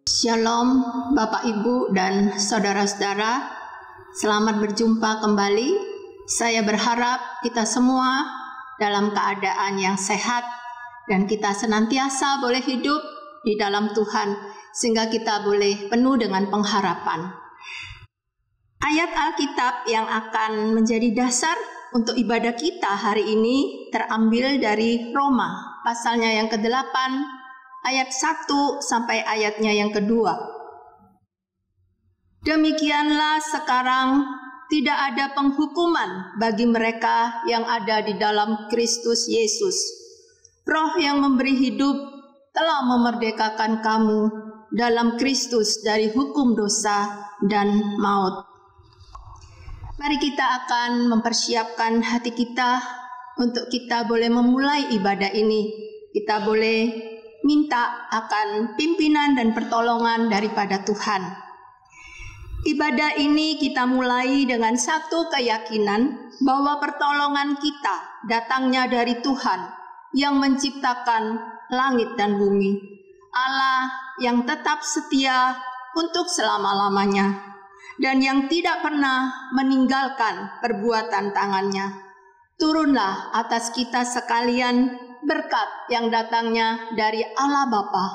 Shalom Bapak Ibu dan saudara-saudara, selamat berjumpa kembali. Saya berharap kita semua dalam keadaan yang sehat dan kita senantiasa boleh hidup di dalam Tuhan sehingga kita boleh penuh dengan pengharapan. Ayat Alkitab yang akan menjadi dasar untuk ibadah kita hari ini terambil dari Roma pasalnya yang ke-8 ayat 1 sampai ayatnya yang kedua. Demikianlah sekarang tidak ada penghukuman bagi mereka yang ada di dalam Kristus Yesus. Roh yang memberi hidup telah memerdekakan kamu dalam Kristus dari hukum dosa dan maut. Mari kita akan mempersiapkan hati kita untuk kita boleh memulai ibadah ini. Kita boleh minta akan pimpinan dan pertolongan daripada Tuhan. Ibadah ini kita mulai dengan satu keyakinan bahwa pertolongan kita datangnya dari Tuhan yang menciptakan langit dan bumi. Allah yang tetap setia untuk selama-lamanya dan yang tidak pernah meninggalkan perbuatan tangannya. Turunlah atas kita sekalian berkat yang datangnya dari Allah Bapa,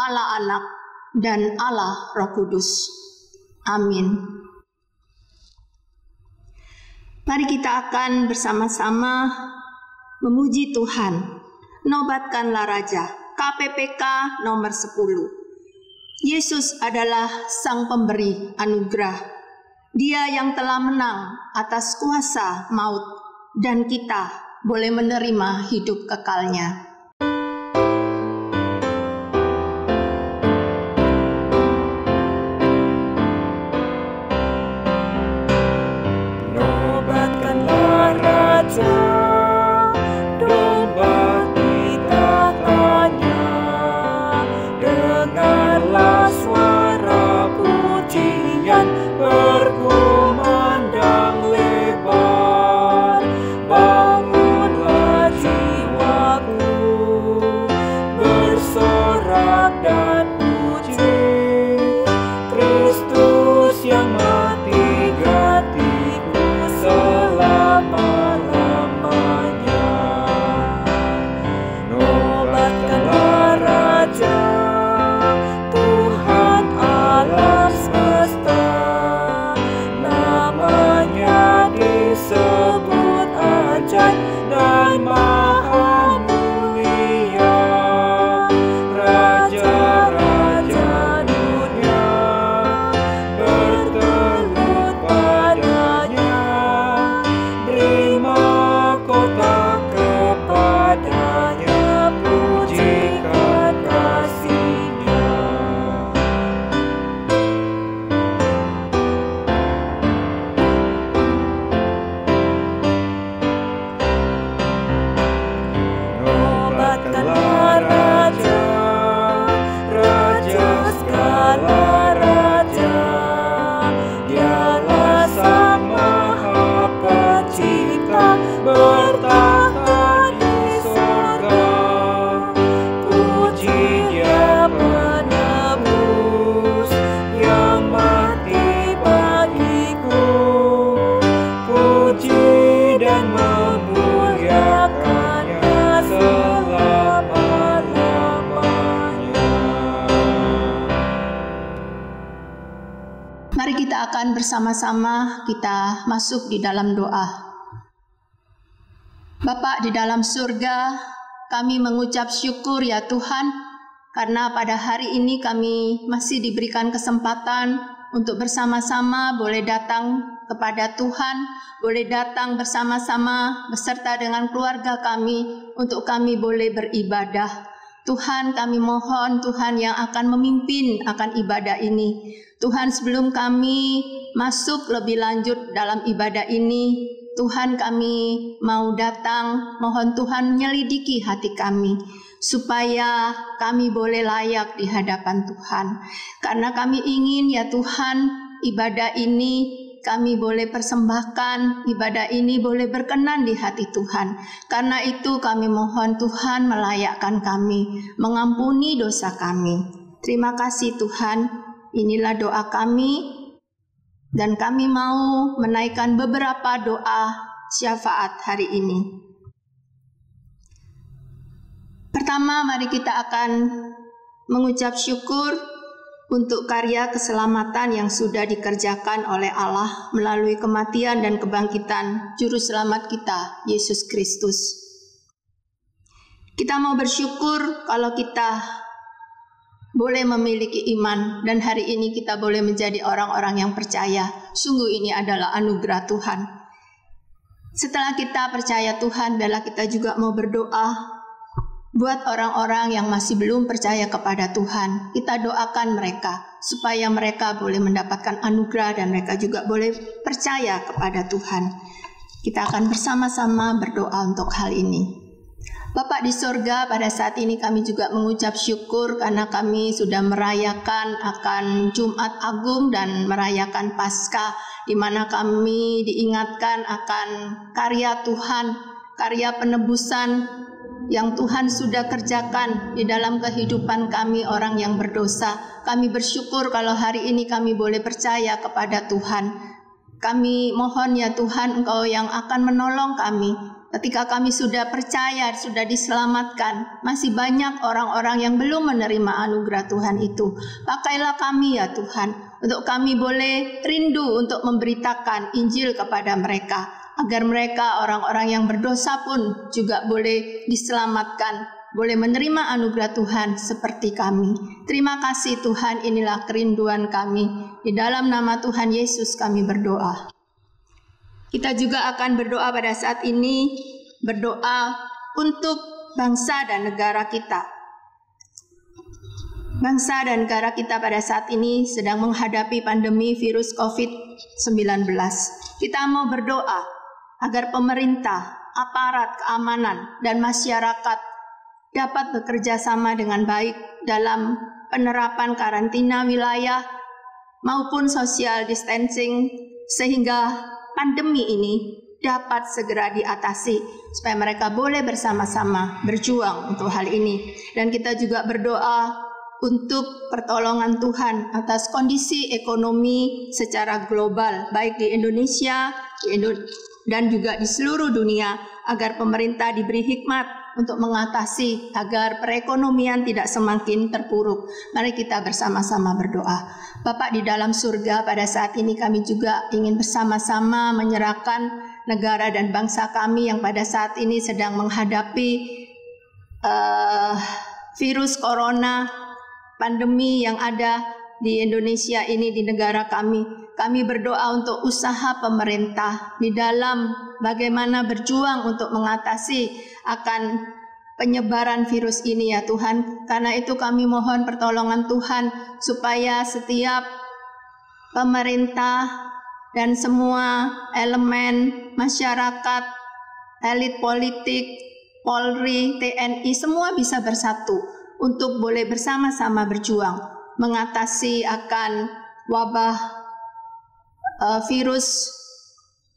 Allah Anak, dan Allah Roh Kudus. Amin. Mari kita akan bersama-sama memuji Tuhan. Nobatkanlah Raja, KPPK nomor 10. Yesus adalah Sang Pemberi anugerah. Dia yang telah menang atas kuasa maut dan kita boleh menerima hidup kekalnya. Nobatkanlah Raja, domba di tahtanya. Dengarlah suara pujian berkumandang lebar. Bangunlah jiwaku, bersorak dan puji Kristus yang mati gantiku selama-lamanya. Nobatkanlah Raja, Tuhan alam semesta, namanya disebut ajaib dan maha mulia. Raja-raja dunia bertelut padanya, beri mahkota kepadanya, pujikan kasih-Nya. Nobatkanlah Raja, Raja segala raja. Dialah Sang Maha Pencipta, bertahta di sorga. Puji Dia penebus yang mati bagiku. Puji dan memuliakannya selama-lamanya. Mari kita akan bersama-sama kita masuk di dalam doa. Bapa di dalam surga, kami mengucap syukur ya Tuhan, karena pada hari ini kami masih diberikan kesempatan untuk bersama-sama boleh datang kepada Tuhan, boleh datang bersama-sama beserta dengan keluarga kami untuk kami boleh beribadah. Tuhan, kami mohon Tuhan yang akan memimpin akan ibadah ini. Tuhan, sebelum kami masuk lebih lanjut dalam ibadah ini, Tuhan, kami mau datang, mohon Tuhan menyelidiki hati kami, supaya kami boleh layak di hadapan Tuhan. Karena kami ingin ya Tuhan, ibadah ini kami boleh persembahkan, ibadah ini boleh berkenan di hati Tuhan. Karena itu kami mohon Tuhan melayakkan kami, mengampuni dosa kami. Terima kasih Tuhan, inilah doa kami, dan kami mau menaikkan beberapa doa syafaat hari ini. Pertama, mari kita akan mengucap syukur untuk karya keselamatan yang sudah dikerjakan oleh Allah melalui kematian dan kebangkitan Juru Selamat kita, Yesus Kristus. Kita mau bersyukur kalau kita boleh memiliki iman dan hari ini kita boleh menjadi orang-orang yang percaya. Sungguh ini adalah anugerah Tuhan. Setelah kita percaya Tuhan, biarlah kita juga mau berdoa buat orang-orang yang masih belum percaya kepada Tuhan. Kita doakan mereka supaya mereka boleh mendapatkan anugerah dan mereka juga boleh percaya kepada Tuhan. Kita akan bersama-sama berdoa untuk hal ini. Bapak di sorga, pada saat ini kami juga mengucap syukur karena kami sudah merayakan akan Jumat Agung dan merayakan Paskah, di mana kami diingatkan akan karya Tuhan, karya penebusan yang Tuhan sudah kerjakan di dalam kehidupan kami orang yang berdosa. Kami bersyukur kalau hari ini kami boleh percaya kepada Tuhan. Kami mohon ya Tuhan, Engkau yang akan menolong kami. Ketika kami sudah percaya, sudah diselamatkan, masih banyak orang-orang yang belum menerima anugerah Tuhan itu. Pakailah kami ya Tuhan, untuk kami boleh rindu untuk memberitakan Injil kepada mereka, agar mereka orang-orang yang berdosa pun juga boleh diselamatkan, boleh menerima anugerah Tuhan seperti kami. Terima kasih Tuhan, inilah kerinduan kami. Di dalam nama Tuhan Yesus kami berdoa. Kita juga akan berdoa pada saat ini, berdoa untuk bangsa dan negara kita. Bangsa dan negara kita pada saat ini sedang menghadapi pandemi virus COVID-19. Kita mau berdoa agar pemerintah, aparat keamanan, dan masyarakat dapat bekerja sama dengan baik dalam penerapan karantina wilayah maupun social distancing, sehingga pandemi ini dapat segera diatasi, supaya mereka boleh bersama-sama berjuang untuk hal ini. Dan kita juga berdoa untuk pertolongan Tuhan atas kondisi ekonomi secara global, baik di Indonesia, dan juga di seluruh dunia, agar pemerintah diberi hikmat untuk mengatasi agar perekonomian tidak semakin terpuruk. Mari kita bersama-sama berdoa. Bapak di dalam surga, pada saat ini kami juga ingin bersama-sama menyerahkan negara dan bangsa kami yang pada saat ini sedang menghadapi virus corona, pandemi yang ada di Indonesia ini, di negara kami. Kami berdoa untuk usaha pemerintah di dalam bagaimana berjuang untuk mengatasi akan penyebaran virus ini ya Tuhan. Karena itu kami mohon pertolongan Tuhan supaya setiap pemerintah dan semua elemen masyarakat, elit politik, Polri, TNI, semua bisa bersatu untuk boleh bersama-sama berjuang mengatasi akan wabah virus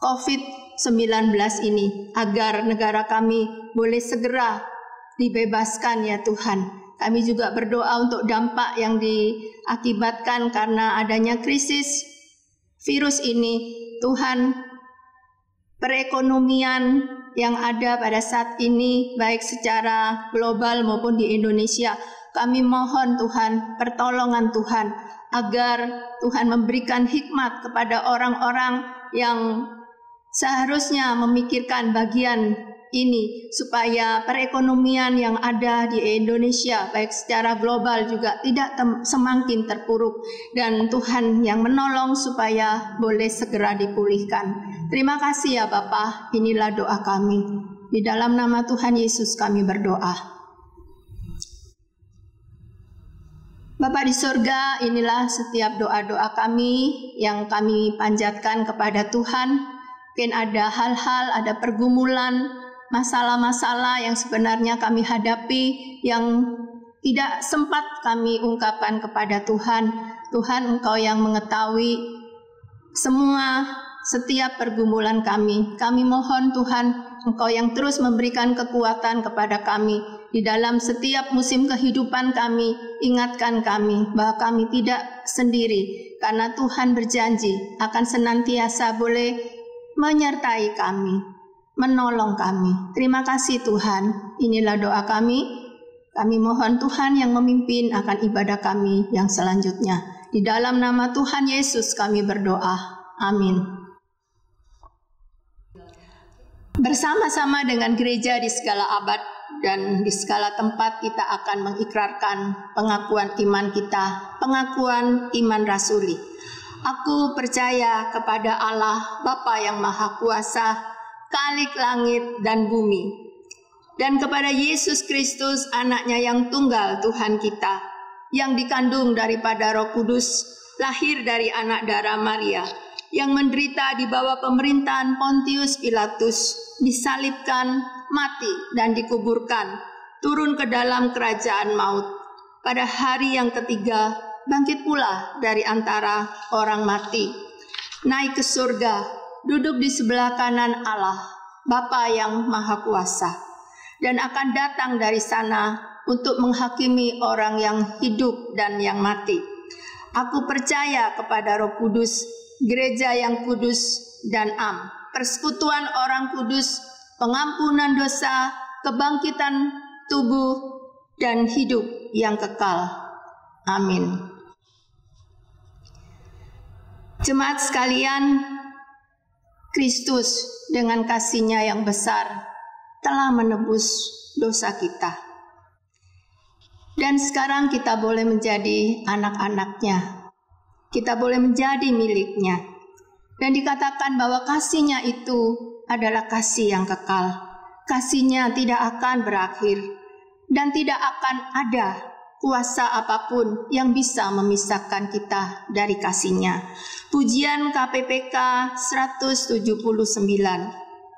COVID-19 ini, agar negara kami boleh segera dibebaskan ya Tuhan. Kami juga berdoa untuk dampak yang diakibatkan karena adanya krisis virus ini. Tuhan, perekonomian yang ada pada saat ini, baik secara global maupun di Indonesia, kami mohon Tuhan, pertolongan Tuhan, agar Tuhan memberikan hikmat kepada orang-orang yang seharusnya memikirkan bagian ini, supaya perekonomian yang ada di Indonesia baik secara global juga tidak semakin terpuruk, dan Tuhan yang menolong supaya boleh segera dipulihkan. Terima kasih ya Bapa, inilah doa kami. Di dalam nama Tuhan Yesus kami berdoa. Bapa di surga, inilah setiap doa-doa kami yang kami panjatkan kepada Tuhan. Mungkin ada hal-hal, ada pergumulan, masalah-masalah yang sebenarnya kami hadapi yang tidak sempat kami ungkapkan kepada Tuhan. Tuhan, Engkau yang mengetahui semua setiap pergumulan kami. Kami mohon Tuhan, Engkau yang terus memberikan kekuatan kepada kami di dalam setiap musim kehidupan kami. Ingatkan kami bahwa kami tidak sendiri, karena Tuhan berjanji akan senantiasa boleh menyertai kami, menolong kami. Terima kasih Tuhan. Inilah doa kami. Kami mohon Tuhan yang memimpin akan ibadah kami yang selanjutnya. Di dalam nama Tuhan Yesus kami berdoa. Amin. Bersama-sama dengan gereja di segala abad dan di segala tempat kita akan mengikrarkan pengakuan iman kita, pengakuan iman rasuli. Aku percaya kepada Allah Bapa yang Maha Kuasa, Khalik langit dan bumi, dan kepada Yesus Kristus anaknya yang tunggal Tuhan kita, yang dikandung daripada Roh Kudus, lahir dari anak darah Maria, yang menderita di bawah pemerintahan Pontius Pilatus, disalibkan, mati, dan dikuburkan, turun ke dalam kerajaan maut. Pada hari yang ketiga, bangkit pula dari antara orang mati, naik ke surga, duduk di sebelah kanan Allah, Bapa yang Maha Kuasa, dan akan datang dari sana untuk menghakimi orang yang hidup dan yang mati. Aku percaya kepada Roh Kudus, gereja yang kudus dan am, persekutuan orang kudus, pengampunan dosa, kebangkitan tubuh, dan hidup yang kekal. Amin. Jemaat sekalian, Kristus dengan kasih-Nya yang besar telah menebus dosa kita. Dan sekarang kita boleh menjadi anak-anak-Nya. Kita boleh menjadi milik-Nya. Dan dikatakan bahwa kasih-Nya itu adalah kasih yang kekal. Kasih-Nya tidak akan berakhir. Dan tidak akan ada kuasa apapun yang bisa memisahkan kita dari kasih-Nya. Pujian KPPK 179.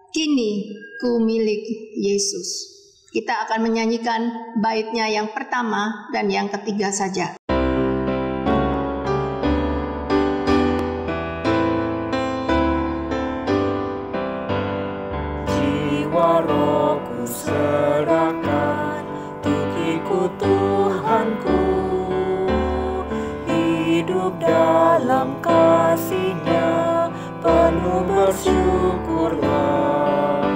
Kini ku milik Yesus. Kita akan menyanyikan baitnya yang pertama dan yang ketiga saja. Rohku serahkan untuk ikut Tuhanku, hidup dalam kasih-Nya, penuh bersyukurlah.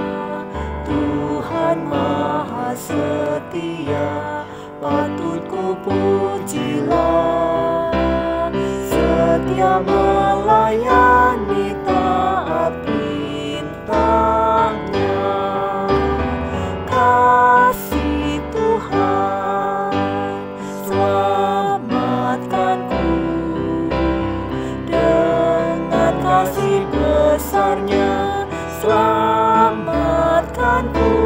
Tuhan Maha Setia, patut ku pujilah, setia melayani taat perintah-Nya. Kasih Tuhan selamatkanku, dengan kasih besar-Nya selamatkanku.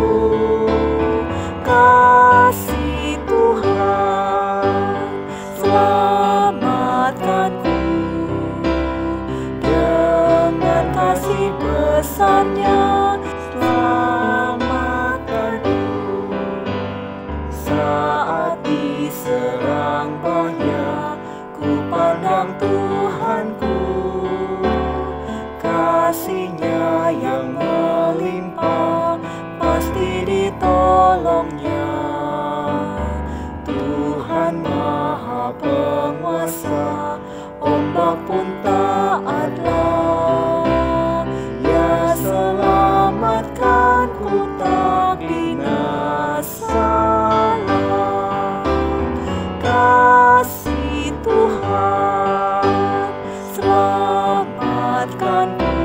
Kasih Tuhan selamatkanku, dengan kasih besar-Nya saat diserang bahaya, ku pandang Tuhanku, kasih-Nya yang melimpah, pasti ditolong-Nya. Tuhan Maha Penguasa, ombak pun taatlah, Ya selamatkanku tak binasa. Kasih Tuhan selamatkanku,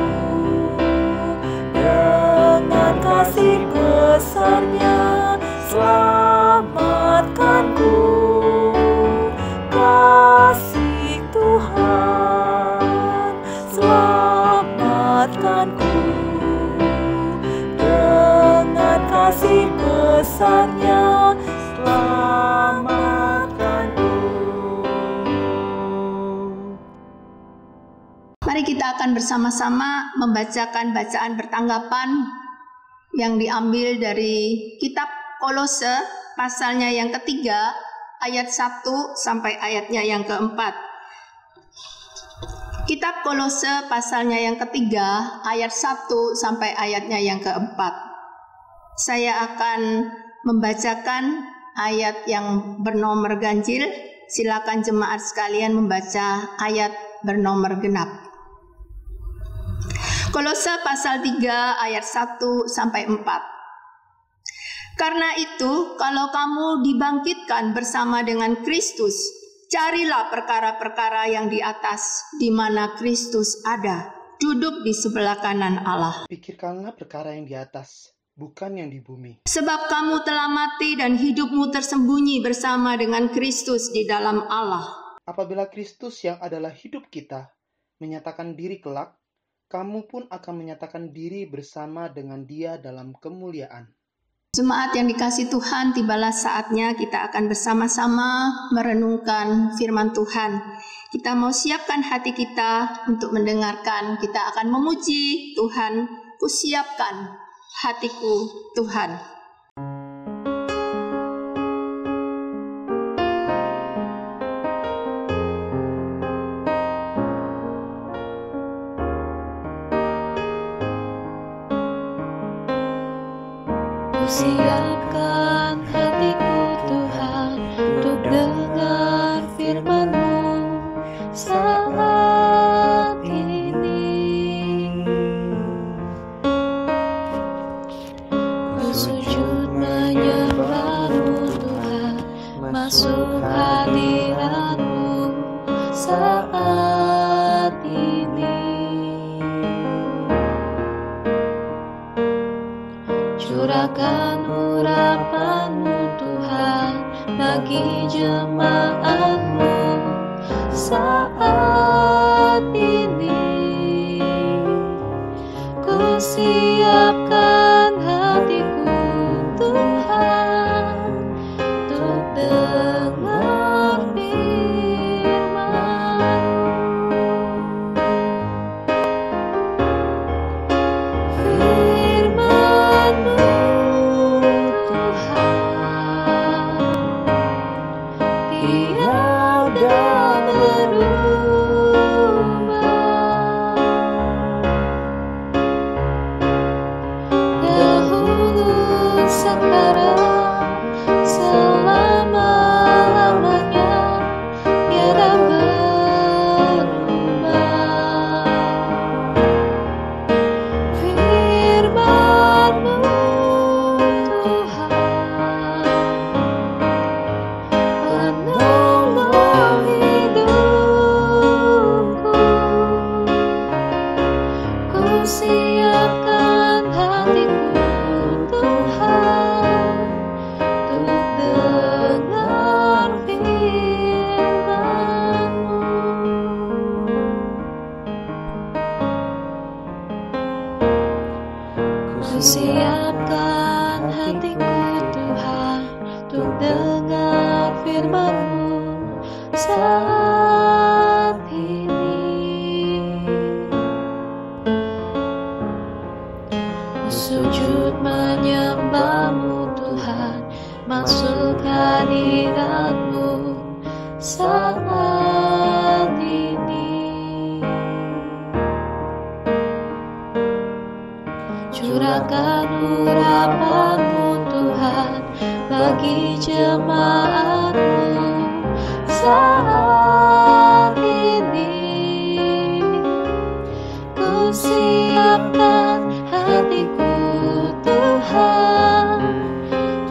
dengan kasih besar-Nya selamatkanku. Kasih Tuhan selamatkanku, dengan kasih besar-Nya selamatkanku. Mari kita akan bersama-sama membacakan bacaan bertanggapan yang diambil dari kitab Kolose pasalnya yang ketiga ayat 1 sampai ayatnya yang keempat. Kitab Kolose pasalnya yang ketiga ayat 1 sampai ayatnya yang keempat. Saya akan membacakan ayat yang bernomor ganjil. Silakan jemaat sekalian membaca ayat bernomor genap. Kolose pasal 3 ayat 1 sampai 4. Karena itu, kalau kamu dibangkitkan bersama dengan Kristus, carilah perkara-perkara yang di atas, di mana Kristus ada, duduk di sebelah kanan Allah. Pikirkanlah perkara yang di atas, bukan yang di bumi. Sebab kamu telah mati dan hidupmu tersembunyi bersama dengan Kristus di dalam Allah. Apabila Kristus yang adalah hidup kita menyatakan diri kelak, kamu pun akan menyatakan diri bersama dengan Dia dalam kemuliaan. Jemaat yang dikasihi Tuhan, tibalah saatnya kita akan bersama-sama merenungkan firman Tuhan. Kita mau siapkan hati kita untuk mendengarkan. Kita akan memuji Tuhan. Kusiapkan hatiku Tuhan. Siapkan hatiku Tuhan untuk dengar firman-Mu saat ini. Ku sujud menyembah-Mu Tuhan, masuk hadirat-Mu saat ini. Curahkan urapan-Mu Tuhan bagi jemaat-Mu saat ini. Ku siapkan hatiku Tuhan untuk dengar siapkan hatiku Tuhan untuk dengar firman-Mu. Ku siapkan hatiku Tuhan untuk dengar firman-Mu saat ini. Sujud menyembah-Mu Tuhan, masuk hadirat-Mu saat ini. Curahkan urapan-Mu Tuhan bagi jemaat-Mu saat ini. Ku siapkan hatiku Tuhan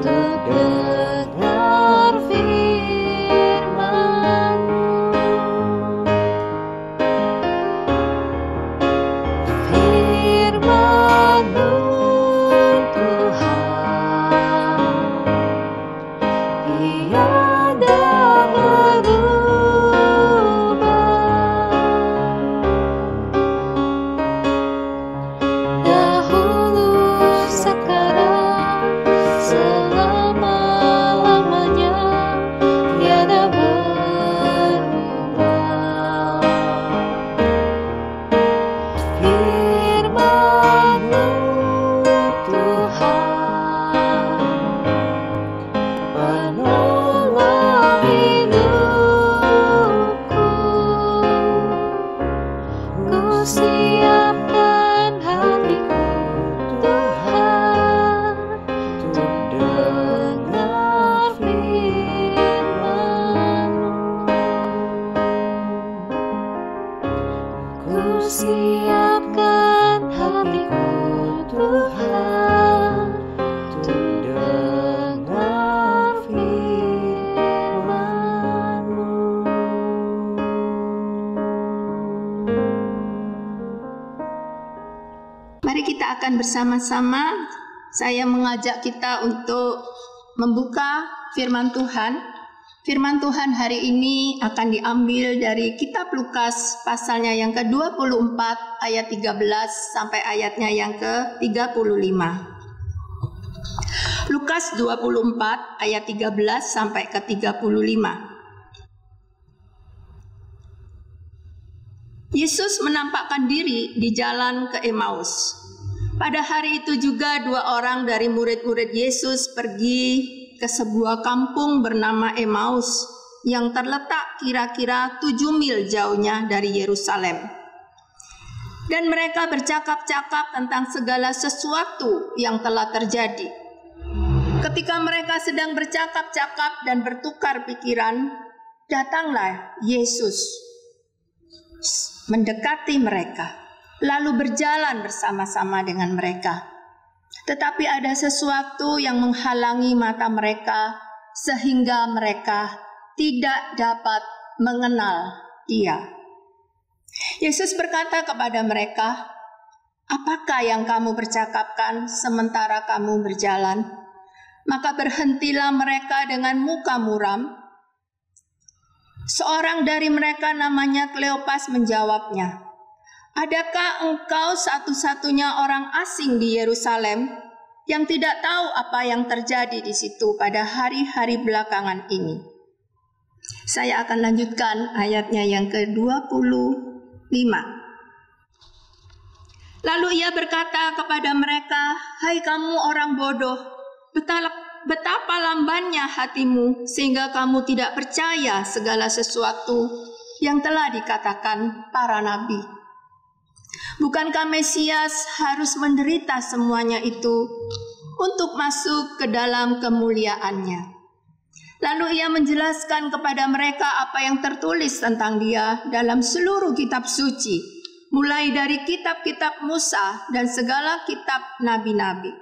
untuk dengar firman-Mu. Firman-Mu Tuhan tiada berubah. Mari kita akan bersama-sama, saya mengajak kita untuk membuka firman Tuhan. Firman Tuhan hari ini akan diambil dari kitab Lukas pasalnya yang ke-24 ayat 13 sampai ayatnya yang ke-35. Lukas 24 ayat 13 sampai ke 35. Yesus menampakkan diri di jalan ke Emmaus. Pada hari itu juga 2 orang dari murid-murid Yesus pergi ke sebuah kampung bernama Emmaus yang terletak kira-kira 7 mil jauhnya dari Yerusalem. Dan mereka bercakap-cakap tentang segala sesuatu yang telah terjadi. Ketika mereka sedang bercakap-cakap dan bertukar pikiran, datanglah Yesus mendekati mereka, lalu berjalan bersama-sama dengan mereka. Tetapi ada sesuatu yang menghalangi mata mereka, sehingga mereka tidak dapat mengenal Dia. Yesus berkata kepada mereka, "Apakah yang kamu percakapkan sementara kamu berjalan?" Maka berhentilah mereka dengan muka muram. Seorang dari mereka namanya Kleopas menjawabnya, "Adakah engkau satu-satunya orang asing di Yerusalem yang tidak tahu apa yang terjadi di situ pada hari-hari belakangan ini?" Saya akan lanjutkan ayatnya yang ke-25. Lalu ia berkata kepada mereka, "Hai kamu orang bodoh, betapa lambannya hatimu sehingga kamu tidak percaya segala sesuatu yang telah dikatakan para nabi. Bukankah Mesias harus menderita semuanya itu untuk masuk ke dalam kemuliaannya?" Lalu ia menjelaskan kepada mereka apa yang tertulis tentang Dia dalam seluruh kitab suci, mulai dari kitab-kitab Musa dan segala kitab nabi-nabi.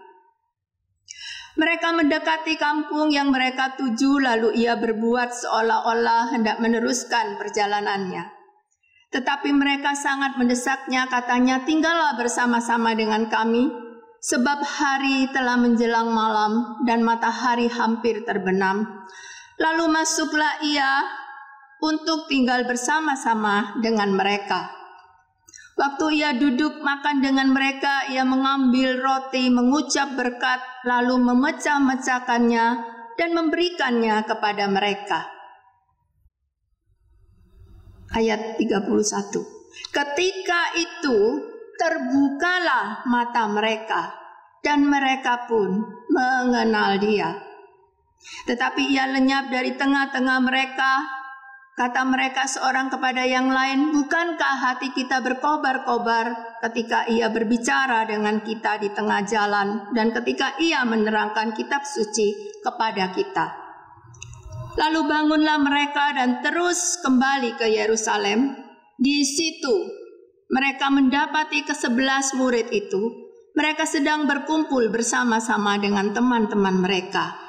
Mereka mendekati kampung yang mereka tuju, lalu ia berbuat seolah-olah hendak meneruskan perjalanannya. Tetapi mereka sangat mendesaknya, katanya, "Tinggallah bersama-sama dengan kami, sebab hari telah menjelang malam dan matahari hampir terbenam." Lalu masuklah ia untuk tinggal bersama-sama dengan mereka. Waktu ia duduk makan dengan mereka, ia mengambil roti, mengucap berkat, lalu memecah-mecahkannya dan memberikannya kepada mereka. Ayat 31. Ketika itu terbukalah mata mereka dan mereka pun mengenal Dia. Tetapi ia lenyap dari tengah-tengah mereka. Kata mereka seorang kepada yang lain, "Bukankah hati kita berkobar-kobar ketika ia berbicara dengan kita di tengah jalan dan ketika ia menerangkan kitab suci kepada kita?" Lalu bangunlah mereka dan terus kembali ke Yerusalem. Di situ mereka mendapati ke-11 murid itu. Mereka sedang berkumpul bersama-sama dengan teman-teman mereka.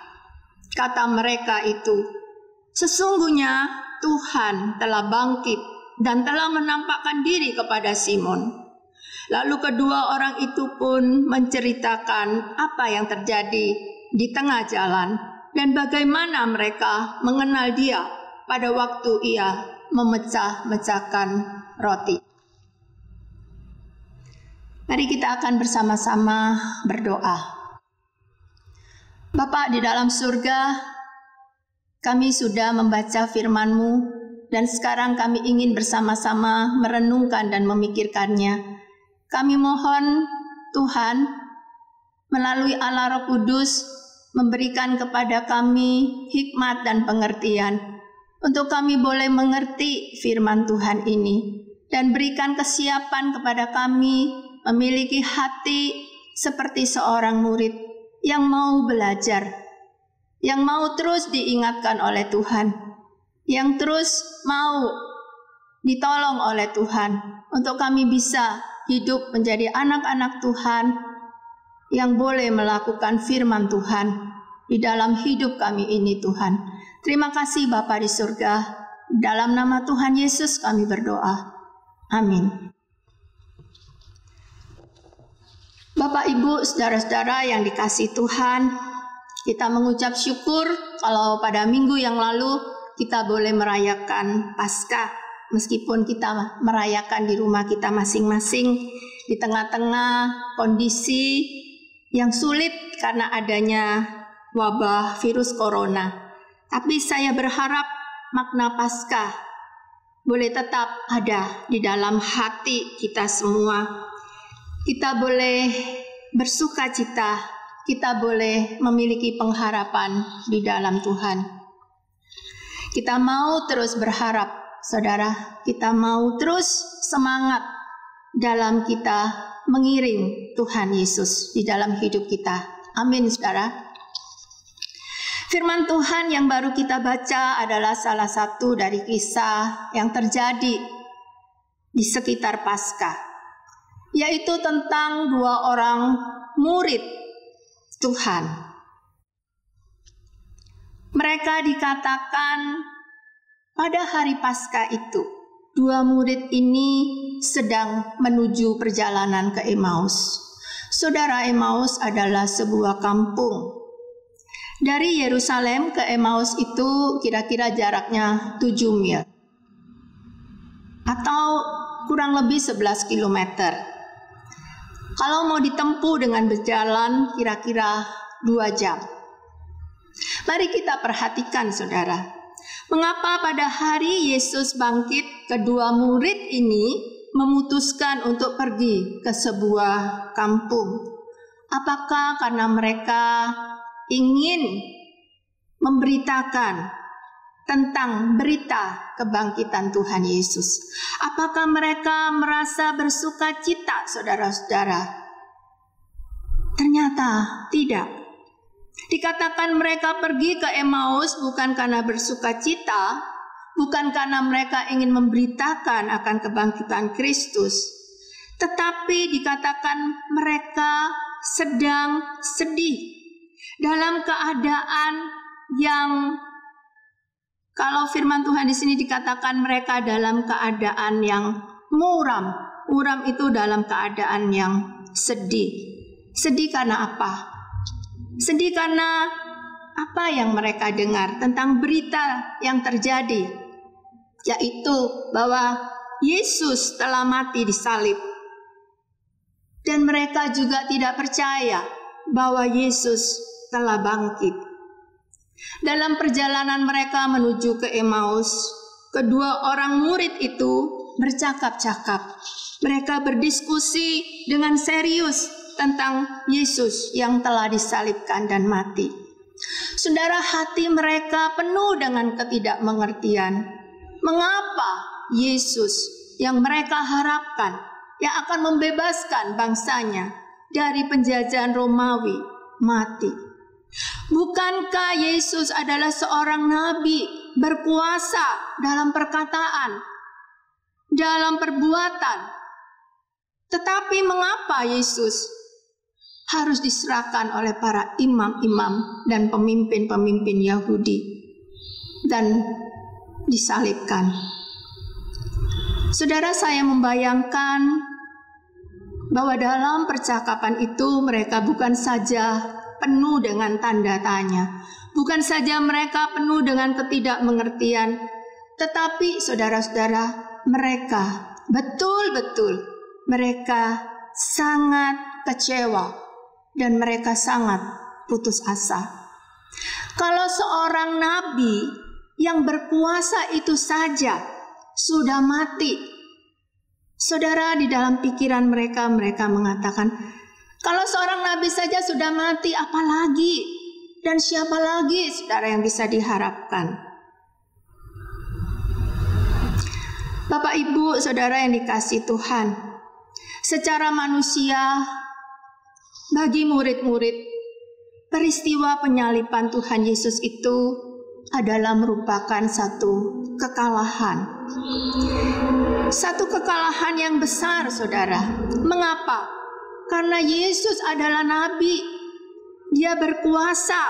Kata mereka itu, "Sesungguhnya Tuhan telah bangkit dan telah menampakkan diri kepada Simon." Lalu kedua orang itu pun menceritakan apa yang terjadi di tengah jalan dan bagaimana mereka mengenal Dia pada waktu ia memecah-mecahkan roti. Mari kita akan bersama-sama berdoa. Bapa di dalam surga, kami sudah membaca firman-Mu dan sekarang kami ingin bersama-sama merenungkan dan memikirkannya. Kami mohon Tuhan melalui Allah Roh Kudus memberikan kepada kami hikmat dan pengertian untuk kami boleh mengerti firman Tuhan ini dan berikan kesiapan kepada kami memiliki hati seperti seorang murid yang mau belajar, yang mau terus diingatkan oleh Tuhan, yang terus mau ditolong oleh Tuhan untuk kami bisa hidup menjadi anak-anak Tuhan yang boleh melakukan firman Tuhan di dalam hidup kami ini, Tuhan. Terima kasih Bapa di surga, dalam nama Tuhan Yesus kami berdoa. Amin. Bapak, Ibu, saudara-saudara yang dikasihi Tuhan, kita mengucap syukur kalau pada minggu yang lalu kita boleh merayakan Paskah. Meskipun kita merayakan di rumah kita masing-masing, di tengah-tengah kondisi yang sulit karena adanya wabah virus corona. Tapi saya berharap makna Paskah boleh tetap ada di dalam hati kita semua. Kita boleh bersuka cita, kita boleh memiliki pengharapan di dalam Tuhan. Kita mau terus berharap, saudara, kita mau terus semangat dalam kita mengiring Tuhan Yesus di dalam hidup kita. Amin, saudara. Firman Tuhan yang baru kita baca adalah salah satu dari kisah yang terjadi di sekitar Paskah, yaitu tentang 2 orang murid Tuhan. Mereka dikatakan pada hari Paskah itu, 2 murid ini sedang menuju perjalanan ke Emmaus. Saudara, Emmaus adalah sebuah kampung. Dari Yerusalem ke Emmaus itu kira-kira jaraknya 7 mil. Atau kurang lebih 11 kilometer. Kalau mau ditempuh dengan berjalan kira-kira 2 jam. Mari kita perhatikan, saudara. Mengapa pada hari Yesus bangkit, kedua murid ini memutuskan untuk pergi ke sebuah kampung? Apakah karena mereka ingin memberitakan tentang berita kebangkitan Tuhan Yesus? Apakah mereka merasa bersuka cita, saudara-saudara? Ternyata tidak. Dikatakan mereka pergi ke Emmaus bukan karena bersuka cita, bukan karena mereka ingin memberitakan akan kebangkitan Kristus, tetapi dikatakan mereka sedang sedih dalam keadaan yang, kalau firman Tuhan di sini dikatakan mereka dalam keadaan yang muram. Muram itu dalam keadaan yang sedih. Sedih karena apa? Sedih karena apa yang mereka dengar tentang berita yang terjadi, yaitu bahwa Yesus telah mati disalib. Dan mereka juga tidak percaya bahwa Yesus telah bangkit. Dalam perjalanan mereka menuju ke Emmaus, kedua orang murid itu bercakap-cakap. Mereka berdiskusi dengan serius tentang Yesus yang telah disalibkan dan mati. Saudara, hati mereka penuh dengan ketidakmengertian. Mengapa Yesus yang mereka harapkan, yang akan membebaskan bangsanya dari penjajahan Romawi, mati? Bukankah Yesus adalah seorang nabi berkuasa dalam perkataan, dalam perbuatan? Tetapi mengapa Yesus harus diserahkan oleh para imam-imam dan pemimpin-pemimpin Yahudi dan disalibkan? Saudara, saya membayangkan bahwa dalam percakapan itu mereka bukan saja penuh dengan tanda tanya, bukan saja mereka penuh dengan ketidakmengertian, tetapi saudara-saudara, mereka betul-betul mereka sangat kecewa dan mereka sangat putus asa. Kalau seorang nabi yang berkuasa itu saja sudah mati, saudara, di dalam pikiran mereka mengatakan, kalau seorang nabi saja sudah mati, apalagi dan siapa lagi, saudara, yang bisa diharapkan? Bapak, Ibu, saudara yang dikasihi Tuhan, secara manusia, bagi murid-murid, peristiwa penyaliban Tuhan Yesus itu adalah merupakan satu kekalahan. Satu kekalahan yang besar, saudara. Mengapa? Karena Yesus adalah nabi. Dia berkuasa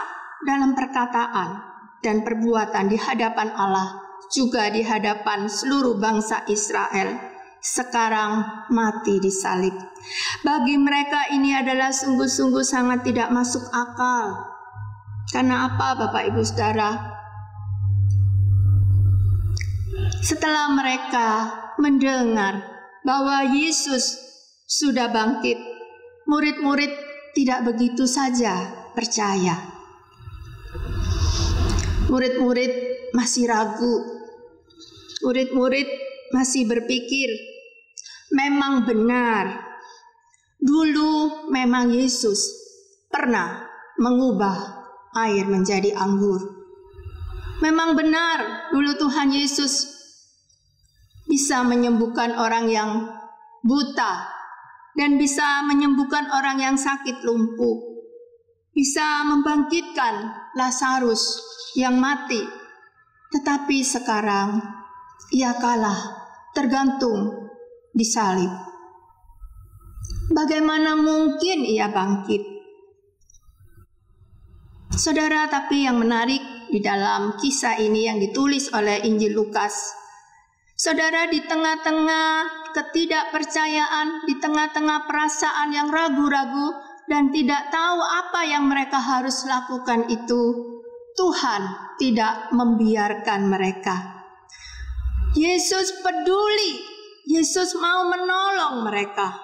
dalam perkataan dan perbuatan di hadapan Allah, juga di hadapan seluruh bangsa Israel. sekarang mati di salib. Bagi mereka ini adalah sungguh-sungguh sangat tidak masuk akal. Karena apa, Bapak Ibu Saudara? Setelah mereka mendengar bahwa Yesus sudah bangkit, murid-murid tidak begitu saja percaya. Murid-murid masih ragu. Murid-murid masih berpikir, memang benar, dulu memang Yesus pernah mengubah air menjadi anggur. Memang benar, dulu Tuhan Yesus bisa menyembuhkan orang yang buta dan bisa menyembuhkan orang yang sakit lumpuh. Bisa membangkitkan Lazarus yang mati. Tetapi sekarang ia kalah, tergantung di salib. Bagaimana mungkin ia bangkit? Saudara, tapi yang menarik di dalam kisah ini yang ditulis oleh Injil Lukas, saudara, di tengah-tengah ketidakpercayaan, di tengah-tengah perasaan yang ragu-ragu dan tidak tahu apa yang mereka harus lakukan itu, Tuhan tidak membiarkan mereka. Yesus peduli, Yesus mau menolong mereka.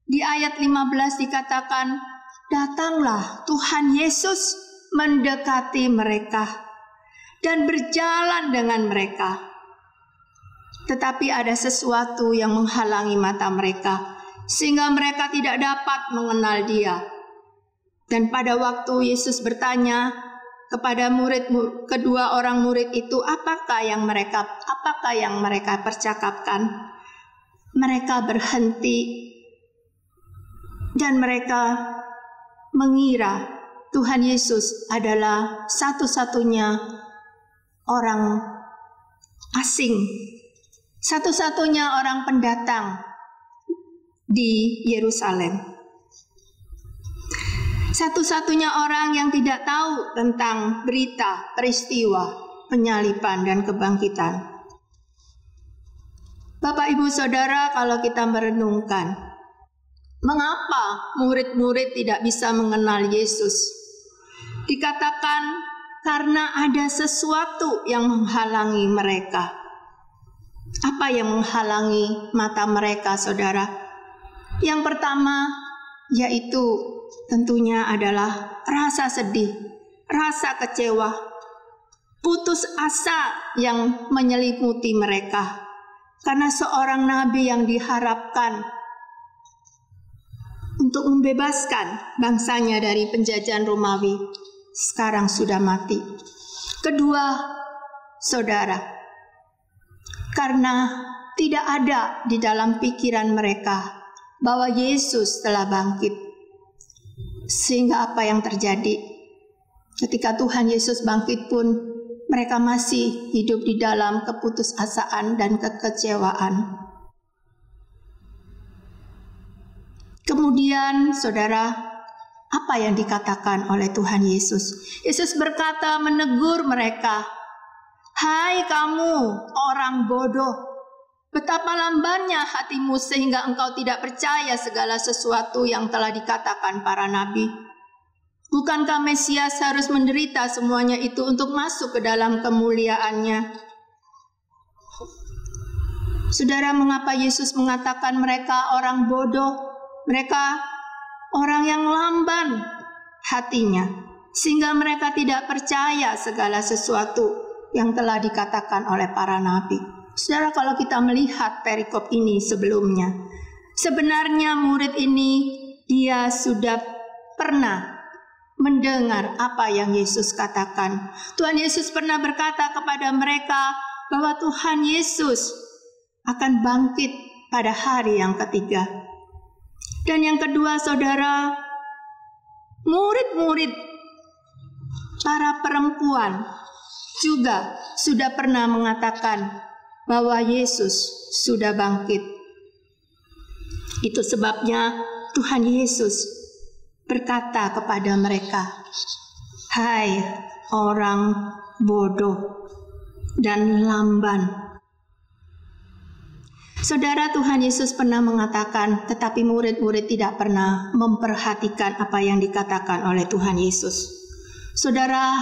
Di ayat 15 dikatakan, datanglah Tuhan Yesus mendekati mereka dan berjalan dengan mereka. Tetapi ada sesuatu yang menghalangi mata mereka, sehingga mereka tidak dapat mengenal Dia. Dan pada waktu Yesus bertanya kepada kedua orang murid itu, apakah yang mereka percakapkan? Mereka berhenti dan mereka mengira Tuhan Yesus adalah satu-satunya orang asing, satu-satunya orang pendatang di Yerusalem. Satu-satunya orang yang tidak tahu tentang berita, peristiwa, penyaliban dan kebangkitan. Bapak, Ibu, Saudara, kalau kita merenungkan, mengapa murid-murid tidak bisa mengenal Yesus? Dikatakan karena ada sesuatu yang menghalangi mereka. Apa yang menghalangi mata mereka, saudara? Yang pertama, yaitu tentunya adalah rasa sedih, rasa kecewa, putus asa yang menyelimuti mereka. Karena seorang nabi yang diharapkan untuk membebaskan bangsanya dari penjajahan Romawi sekarang sudah mati. Kedua, saudara, karena tidak ada di dalam pikiran mereka bahwa Yesus telah bangkit. Sehingga apa yang terjadi? Ketika Tuhan Yesus bangkit pun, mereka masih hidup di dalam keputusasaan dan kekecewaan. Kemudian, saudara, apa yang dikatakan oleh Tuhan Yesus? Yesus berkata, menegur mereka, "Hai kamu orang bodoh, betapa lambannya hatimu sehingga engkau tidak percaya segala sesuatu yang telah dikatakan para nabi. Bukankah Mesias harus menderita semuanya itu untuk masuk ke dalam kemuliaannya?" Saudara, mengapa Yesus mengatakan mereka orang bodoh? Mereka orang yang lamban hatinya, sehingga mereka tidak percaya segala sesuatu yang telah dikatakan oleh para nabi. Saudara, kalau kita melihat perikop ini sebelumnya, sebenarnya murid ini dia sudah pernah mendengar apa yang Yesus katakan. Tuhan Yesus pernah berkata kepada mereka bahwa Tuhan Yesus akan bangkit pada hari yang ketiga. Dan yang kedua, saudara, murid-murid para perempuan juga sudah pernah mengatakan bahwa Yesus sudah bangkit. Itu sebabnya Tuhan Yesus berkata kepada mereka, "Hai orang bodoh dan lamban." Saudara, Tuhan Yesus pernah mengatakan, tetapi murid-murid tidak pernah memperhatikan apa yang dikatakan oleh Tuhan Yesus. Saudara,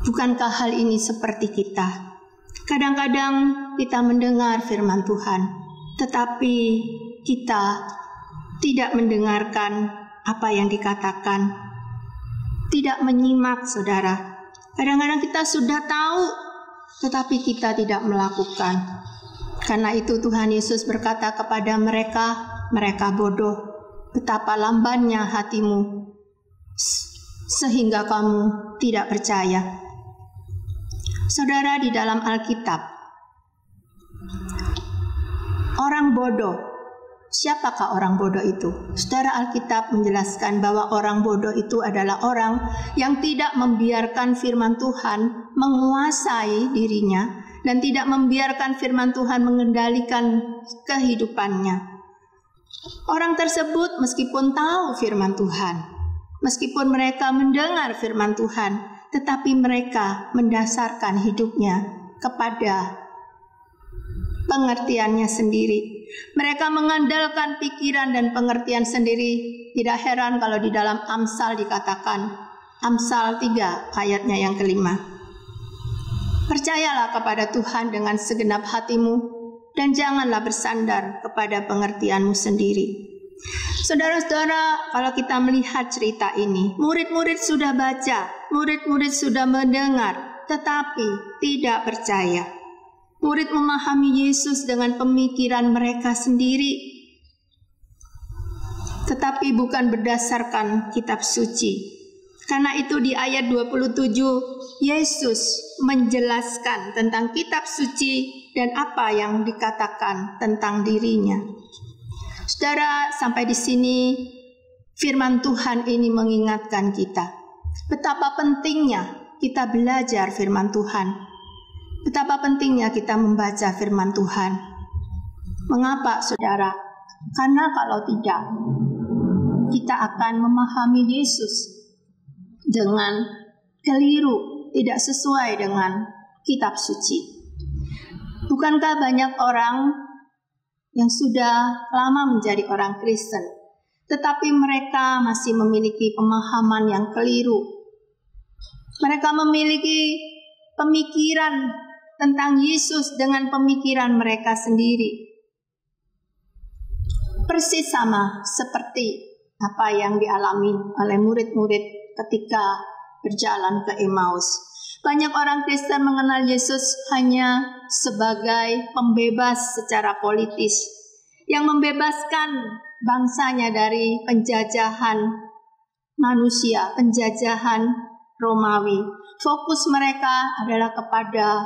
bukankah hal ini seperti kita? Kadang-kadang kita mendengar firman Tuhan, tetapi kita tidak mendengarkan apa yang dikatakan, tidak menyimak, saudara. Kadang-kadang kita sudah tahu, tetapi kita tidak melakukan. Karena itu Tuhan Yesus berkata kepada mereka, mereka bodoh, betapa lambannya hatimu, sehingga kamu tidak percaya. Saudara, di dalam Alkitab, orang bodoh, siapakah orang bodoh itu? Saudara, Alkitab menjelaskan bahwa orang bodoh itu adalah orang yang tidak membiarkan firman Tuhan menguasai dirinya, dan tidak membiarkan firman Tuhan mengendalikan kehidupannya. Orang tersebut meskipun tahu firman Tuhan, meskipun mereka mendengar firman Tuhan, tetapi mereka mendasarkan hidupnya kepada pengertiannya sendiri. Mereka mengandalkan pikiran dan pengertian sendiri. Tidak heran kalau di dalam Amsal dikatakan, Amsal 3 ayatnya yang ke-5. Percayalah kepada Tuhan dengan segenap hatimu, dan janganlah bersandar kepada pengertianmu sendiri. Saudara-saudara, kalau kita melihat cerita ini, murid-murid sudah baca, murid-murid sudah mendengar, tetapi tidak percaya. Murid memahami Yesus dengan pemikiran mereka sendiri, tetapi bukan berdasarkan kitab suci. Karena itu di ayat 27, Yesus menjelaskan tentang kitab suci dan apa yang dikatakan tentang dirinya. Saudara, sampai di sini firman Tuhan ini mengingatkan kita betapa pentingnya kita belajar firman Tuhan. Betapa pentingnya kita membaca firman Tuhan. Mengapa, saudara? Karena kalau tidak, kita akan memahami Yesus dengan keliru, tidak sesuai dengan kitab suci. Bukankah banyak orang yang sudah lama menjadi orang Kristen, tetapi mereka masih memiliki pemahaman yang keliru? Mereka memiliki pemikiran tentang Yesus dengan pemikiran mereka sendiri. Persis sama seperti apa yang dialami oleh murid-murid ketika berjalan ke Emmaus. Banyak orang Kristen mengenal Yesus hanya sebagai pembebas secara politis, yang membebaskan bangsanya dari penjajahan manusia, penjajahan Romawi. Fokus mereka adalah kepada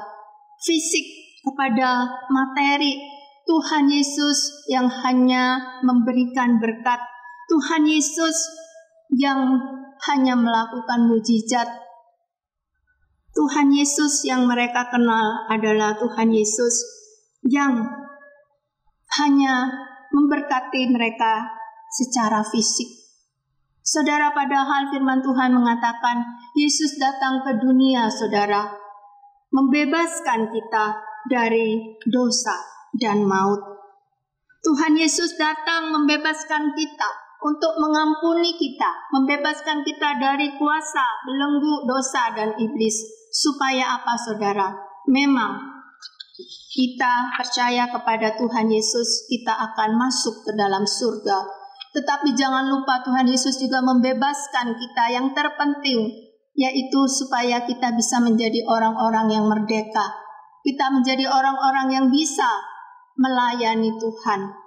fisik, kepada materi. Tuhan Yesus yang hanya memberikan berkat, Tuhan Yesus yang hanya melakukan mujizat. Tuhan Yesus yang mereka kenal adalah Tuhan Yesus yang hanya memberkati mereka secara fisik. Saudara, padahal firman Tuhan mengatakan Yesus datang ke dunia, saudara, membebaskan kita dari dosa dan maut. Tuhan Yesus datang membebaskan kita, untuk mengampuni kita, membebaskan kita dari kuasa, belenggu, dosa, dan iblis. Supaya apa, saudara? Memang kita percaya kepada Tuhan Yesus, kita akan masuk ke dalam surga. Tetapi jangan lupa Tuhan Yesus juga membebaskan kita yang terpenting, yaitu supaya kita bisa menjadi orang-orang yang merdeka. Kita menjadi orang-orang yang bisa melayani Tuhan.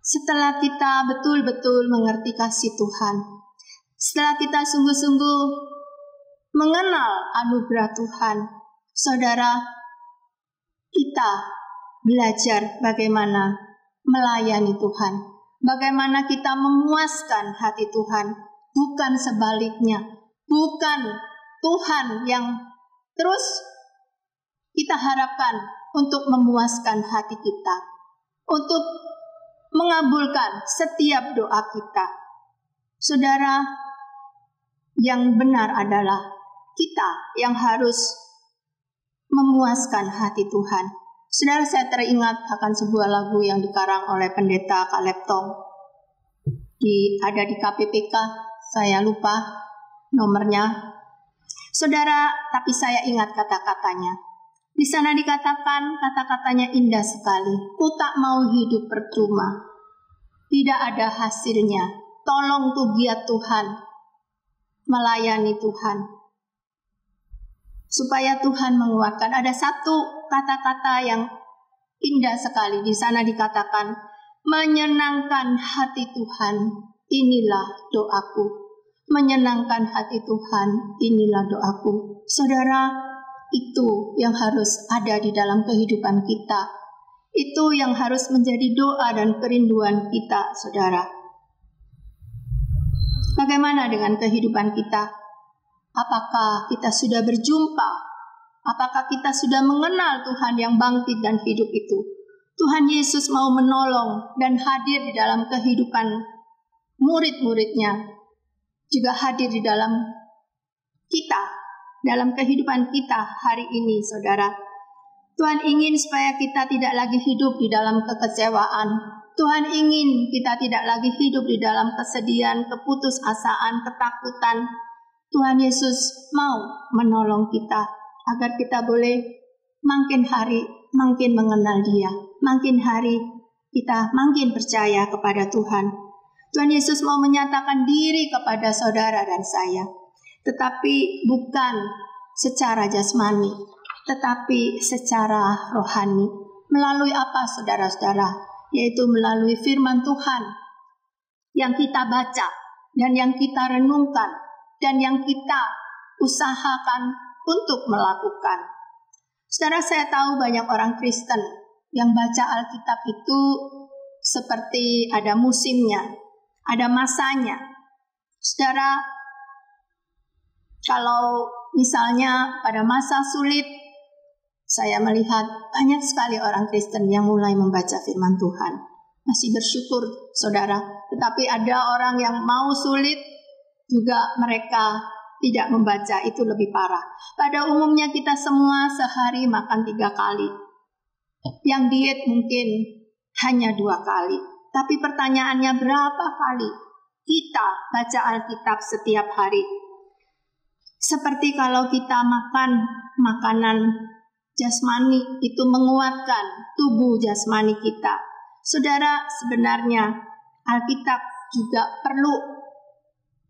Setelah kita betul-betul mengerti kasih Tuhan, setelah kita sungguh-sungguh mengenal anugerah Tuhan, saudara, kita belajar bagaimana melayani Tuhan, bagaimana kita memuaskan hati Tuhan, bukan sebaliknya, bukan Tuhan yang terus kita harapkan untuk memuaskan hati kita, untuk mengabulkan setiap doa kita. Saudara, yang benar adalah kita yang harus memuaskan hati Tuhan. Saudara, saya teringat akan sebuah lagu yang dikarang oleh pendeta Caleb Tong. Ada di KPPK, saya lupa nomornya. Saudara, tapi saya ingat kata-katanya. Di sana dikatakan, kata-katanya indah sekali. Ku tak mau hidup percuma. Tidak ada hasilnya. Tolong tuh giat Tuhan. Melayani Tuhan. Supaya Tuhan menguatkan. Ada satu kata-kata yang indah sekali. Di sana dikatakan, menyenangkan hati Tuhan, inilah doaku. Menyenangkan hati Tuhan, inilah doaku. Saudara, itu yang harus ada di dalam kehidupan kita. Itu yang harus menjadi doa dan kerinduan kita, saudara. Bagaimana dengan kehidupan kita? Apakah kita sudah berjumpa? Apakah kita sudah mengenal Tuhan yang bangkit dan hidup itu? Tuhan Yesus mau menolong dan hadir di dalam kehidupan murid-muridnya. Juga hadir di dalam kita, dalam kehidupan kita hari ini, saudara. Tuhan ingin supaya kita tidak lagi hidup di dalam kekecewaan. Tuhan ingin kita tidak lagi hidup di dalam kesedihan, keputusasaan, ketakutan. Tuhan Yesus mau menolong kita agar kita boleh makin hari makin mengenal Dia. Makin hari kita makin percaya kepada Tuhan. Tuhan Yesus mau menyatakan diri kepada saudara dan saya. Tetapi bukan secara jasmani, tetapi secara rohani. Melalui apa, saudara-saudara? Yaitu melalui firman Tuhan yang kita baca dan yang kita renungkan dan yang kita usahakan untuk melakukan. Saudara, saya tahu banyak orang Kristen yang baca Alkitab itu seperti ada musimnya, ada masanya. Saudara, kalau misalnya pada masa sulit, saya melihat banyak sekali orang Kristen yang mulai membaca firman Tuhan. Masih bersyukur, saudara. Tetapi ada orang yang mau sulit, juga mereka tidak membaca, itu lebih parah. Pada umumnya kita semua sehari makan 3 kali. Yang diet mungkin hanya 2 kali. Tapi pertanyaannya, berapa kali kita baca Alkitab setiap hari? Seperti kalau kita makan makanan jasmani, itu menguatkan tubuh jasmani kita. Saudara, sebenarnya Alkitab juga perlu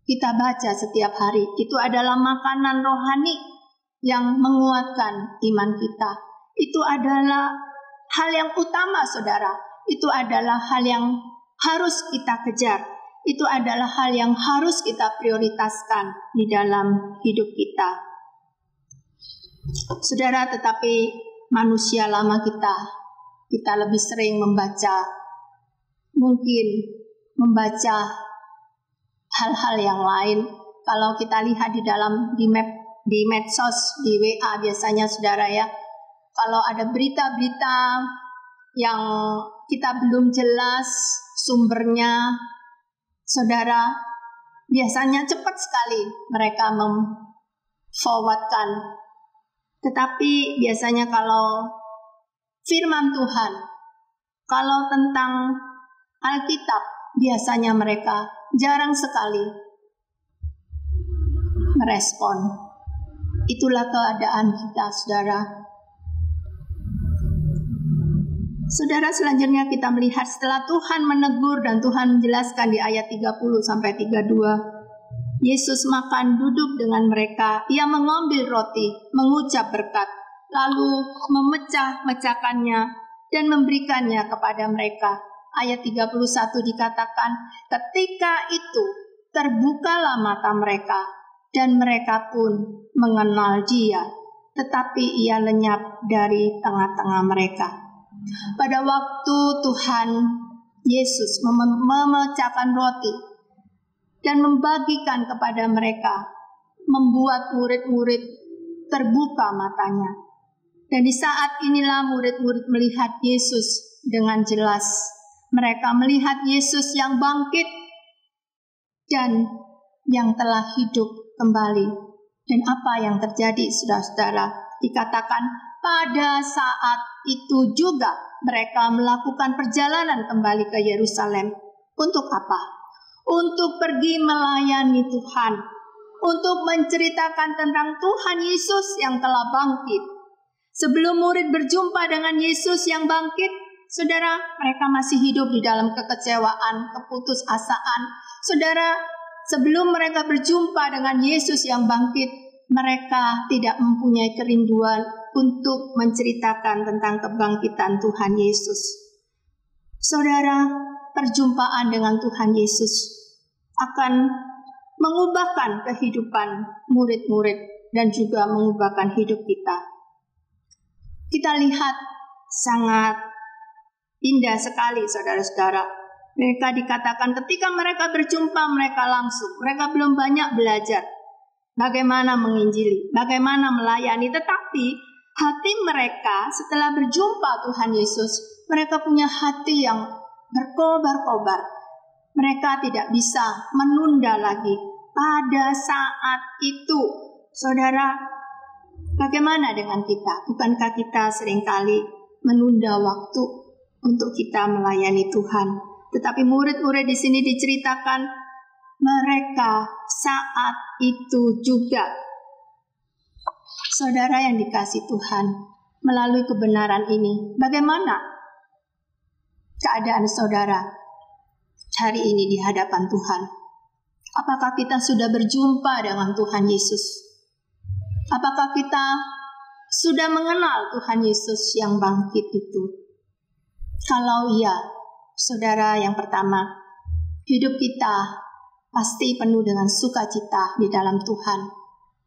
kita baca setiap hari. Itu adalah makanan rohani yang menguatkan iman kita. Itu adalah hal yang utama, saudara. Itu adalah hal yang harus kita kejar. Itu adalah hal yang harus kita prioritaskan di dalam hidup kita. Saudara, tetapi manusia lama kita lebih sering membaca, mungkin membaca hal-hal yang lain. Kalau kita lihat di medsos, di WA biasanya, saudara ya, kalau ada berita-berita yang kita belum jelas sumbernya, saudara, biasanya cepat sekali mereka memforwardkan. Tetapi biasanya kalau firman Tuhan, kalau tentang Alkitab, biasanya mereka jarang sekali merespon. Itulah keadaan kita, saudara. Saudara, selanjutnya kita melihat setelah Tuhan menegur dan Tuhan menjelaskan di ayat 30-32. Yesus makan duduk dengan mereka. Ia mengambil roti, mengucap berkat, lalu memecah-mecahkannya dan memberikannya kepada mereka. Ayat 31 dikatakan, ketika itu terbukalah mata mereka dan mereka pun mengenal Dia, tetapi Ia lenyap dari tengah-tengah mereka. Pada waktu Tuhan Yesus memecahkan roti dan membagikan kepada mereka, membuat murid-murid terbuka matanya. Dan di saat inilah murid-murid melihat Yesus dengan jelas. Mereka melihat Yesus yang bangkit dan yang telah hidup kembali. Dan apa yang terjadi, saudara-saudara? Dikatakan pada saat itu juga mereka melakukan perjalanan kembali ke Yerusalem. Untuk apa? Untuk pergi melayani Tuhan, untuk menceritakan tentang Tuhan Yesus yang telah bangkit. Sebelum murid berjumpa dengan Yesus yang bangkit, saudara, mereka masih hidup di dalam kekecewaan, keputusasaan. Saudara, sebelum mereka berjumpa dengan Yesus yang bangkit, mereka tidak mempunyai kerinduan untuk menceritakan tentang kebangkitan Tuhan Yesus. Saudara, perjumpaan dengan Tuhan Yesus akan mengubahkan kehidupan murid-murid dan juga mengubahkan hidup kita. Kita lihat sangat indah sekali, saudara-saudara. Mereka dikatakan ketika mereka berjumpa, mereka belum banyak belajar bagaimana menginjili, bagaimana melayani, tetapi hati mereka setelah berjumpa Tuhan Yesus, mereka punya hati yang berkobar-kobar. Mereka tidak bisa menunda lagi. Pada saat itu, saudara, bagaimana dengan kita? Bukankah kita seringkali menunda waktu untuk kita melayani Tuhan? Tetapi murid-murid di sini diceritakan mereka saat itu juga. Saudara yang dikasihi Tuhan, melalui kebenaran ini, bagaimana keadaan saudara hari ini di hadapan Tuhan? Apakah kita sudah berjumpa dengan Tuhan Yesus? Apakah kita sudah mengenal Tuhan Yesus yang bangkit itu? Kalau iya, saudara, yang pertama, hidup kita pasti penuh dengan sukacita di dalam Tuhan.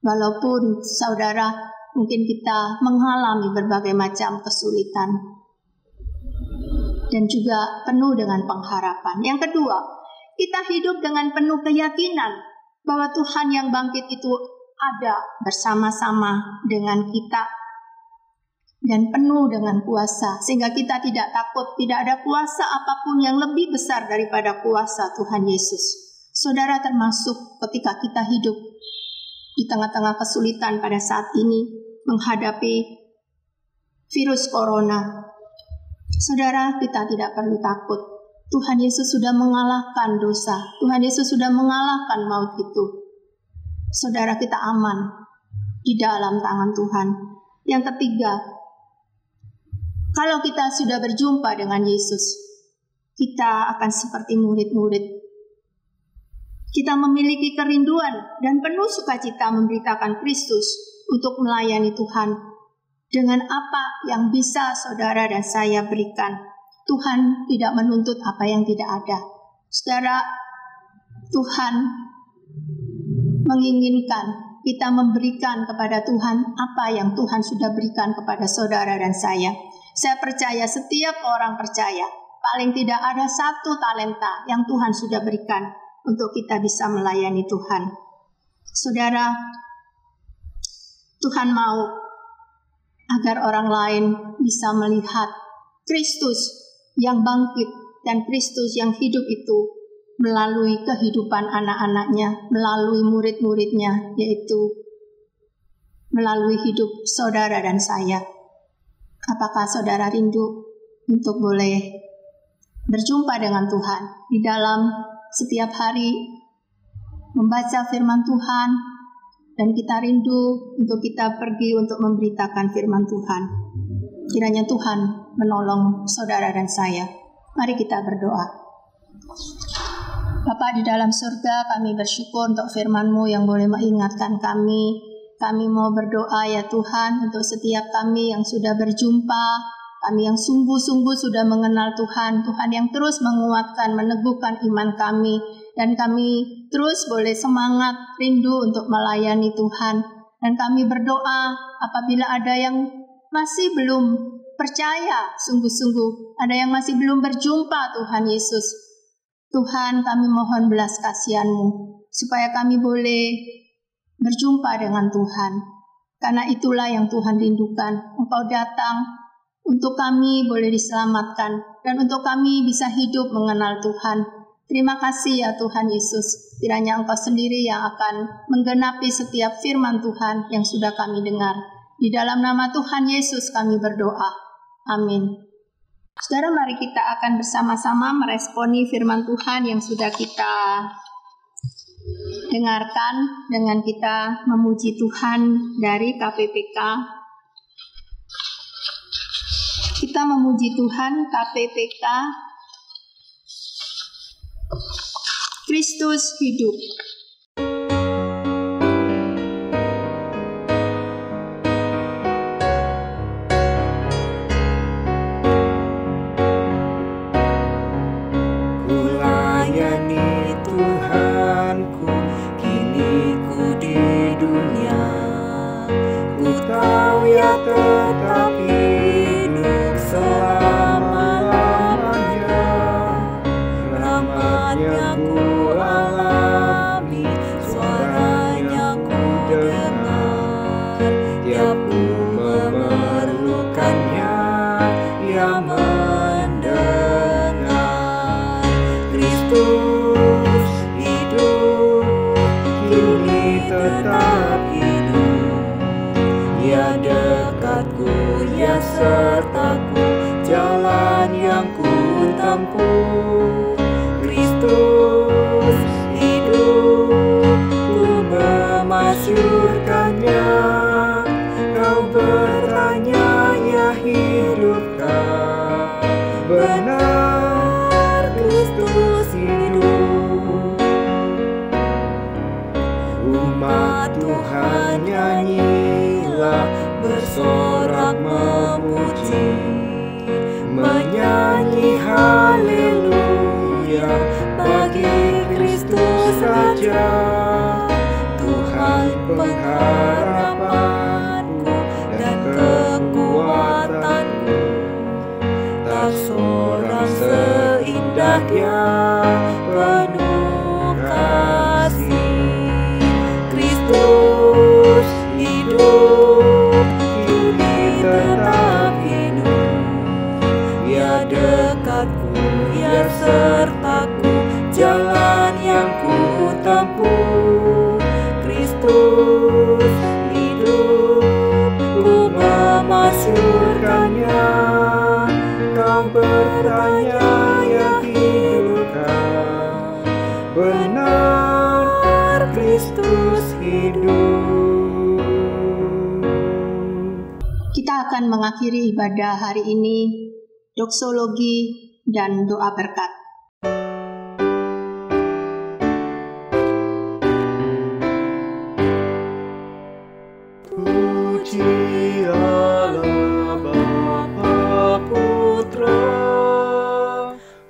Walaupun saudara, mungkin kita mengalami berbagai macam kesulitan dan juga penuh dengan pengharapan. Yang kedua, kita hidup dengan penuh keyakinan bahwa Tuhan yang bangkit itu ada bersama-sama dengan kita dan penuh dengan kuasa, sehingga kita tidak takut. Tidak ada kuasa apapun yang lebih besar daripada kuasa Tuhan Yesus. Saudara, termasuk ketika kita hidup di tengah-tengah kesulitan pada saat ini menghadapi virus corona, saudara, kita tidak perlu takut. Tuhan Yesus sudah mengalahkan dosa. Tuhan Yesus sudah mengalahkan maut itu. Saudara, kita aman di dalam tangan Tuhan. Yang ketiga, kalau kita sudah berjumpa dengan Yesus, kita akan seperti murid-murid. Kita memiliki kerinduan dan penuh sukacita memberitakan Kristus untuk melayani Tuhan dengan apa yang bisa saudara dan saya berikan. Tuhan tidak menuntut apa yang tidak ada. Saudara, Tuhan menginginkan kita memberikan kepada Tuhan apa yang Tuhan sudah berikan kepada saudara dan saya. Saya percaya setiap orang percaya, paling tidak ada satu talenta yang Tuhan sudah berikan untuk kita bisa melayani Tuhan. Saudara, Tuhan mau agar orang lain bisa melihat Kristus yang bangkit dan Kristus yang hidup itu melalui kehidupan anak-anaknya, melalui murid-muridnya, yaitu melalui hidup saudara dan saya. Apakah saudara rindu untuk boleh berjumpa dengan Tuhan di dalam setiap hari membaca firman Tuhan, dan kita rindu untuk kita pergi untuk memberitakan firman Tuhan? Kiranya Tuhan menolong saudara dan saya. Mari kita berdoa. Bapa di dalam surga, kami bersyukur untuk firman-Mu yang boleh mengingatkan kami. Kami mau berdoa ya Tuhan untuk setiap kami yang sudah berjumpa, kami yang sungguh-sungguh sudah mengenal Tuhan, Tuhan yang terus menguatkan, meneguhkan iman kami, dan kami terus boleh semangat, rindu untuk melayani Tuhan. Dan kami berdoa apabila ada yang masih belum percaya sungguh-sungguh, ada yang masih belum berjumpa Tuhan Yesus, Tuhan, kami mohon belas kasihan-Mu supaya kami boleh berjumpa dengan Tuhan. Karena itulah yang Tuhan rindukan. Engkau datang untuk kami boleh diselamatkan dan untuk kami bisa hidup mengenal Tuhan. Terima kasih ya Tuhan Yesus. Kiranya Engkau sendiri yang akan menggenapi setiap firman Tuhan yang sudah kami dengar. Di dalam nama Tuhan Yesus kami berdoa. Amin. Saudara, mari kita akan bersama-sama meresponi firman Tuhan yang sudah kita dengarkan dengan kita memuji Tuhan dari KPPK. Kita memuji Tuhan KPPK Kristus hidup. Kulayani Tuhanku, kini ku di dunia. Ku tahu Ia tetap hidup selama-lamanya. Rahmat-Nya ku alami, suara-Nya ku dengar. Tiap ku memerlukannya, Ia mendengar. Kristus hidup, kini tetap hidup. Ia dekatku, Ia sertaku, jalan yang ku tempuh. Kristus hidup, ku memasyurkannya. Kau bertanya, Ia hidupkah? Benar, Kristus hidup. Umat Tuhan nyanyilah, bersorak memuji, menyanyi haleluya bagi Kristus Raja. Tuhan pengharapanku dan kekuatanku, tak seorang seindah Dia penuh kasih. Kristus hidup, kini tetap hidup. Ia dekatku, Ia sertaku, jalan yang ku tempuh. Kristus hidup, ku memasyurkannya. Kau bertanya, Ia hidupkah? Benar, Kristus hidup. Kita akan mengakhiri ibadah hari ini, doksologi dan doa berkat. Puji Allah Bapa Putra,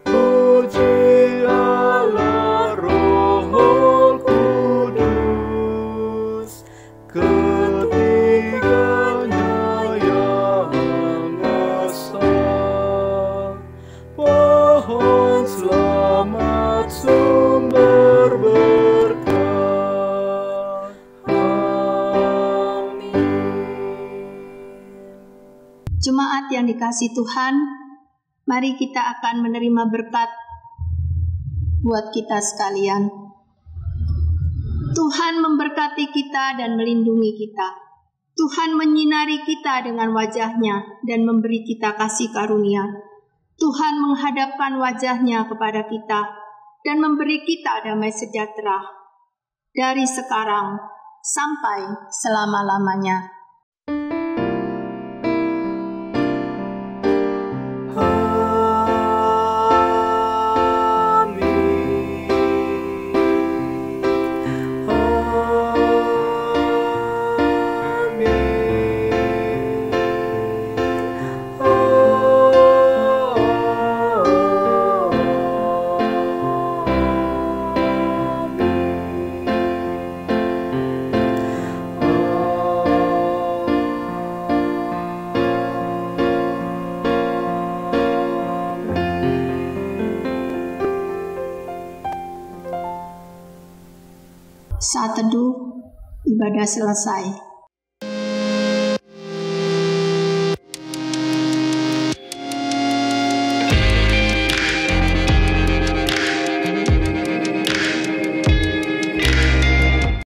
puji Allah Roh Kudus, ketiganya yang esa. Pohon selamat sumber berkat. Jemaat yang dikasihi Tuhan, mari kita akan menerima berkat buat kita sekalian. Tuhan memberkati kita dan melindungi kita. Tuhan menyinari kita dengan wajah-Nya dan memberi kita kasih karunia. Tuhan menghadapkan wajah-Nya kepada kita dan memberi kita damai sejahtera dari sekarang sampai selama-lamanya. Saat teduh, ibadah selesai.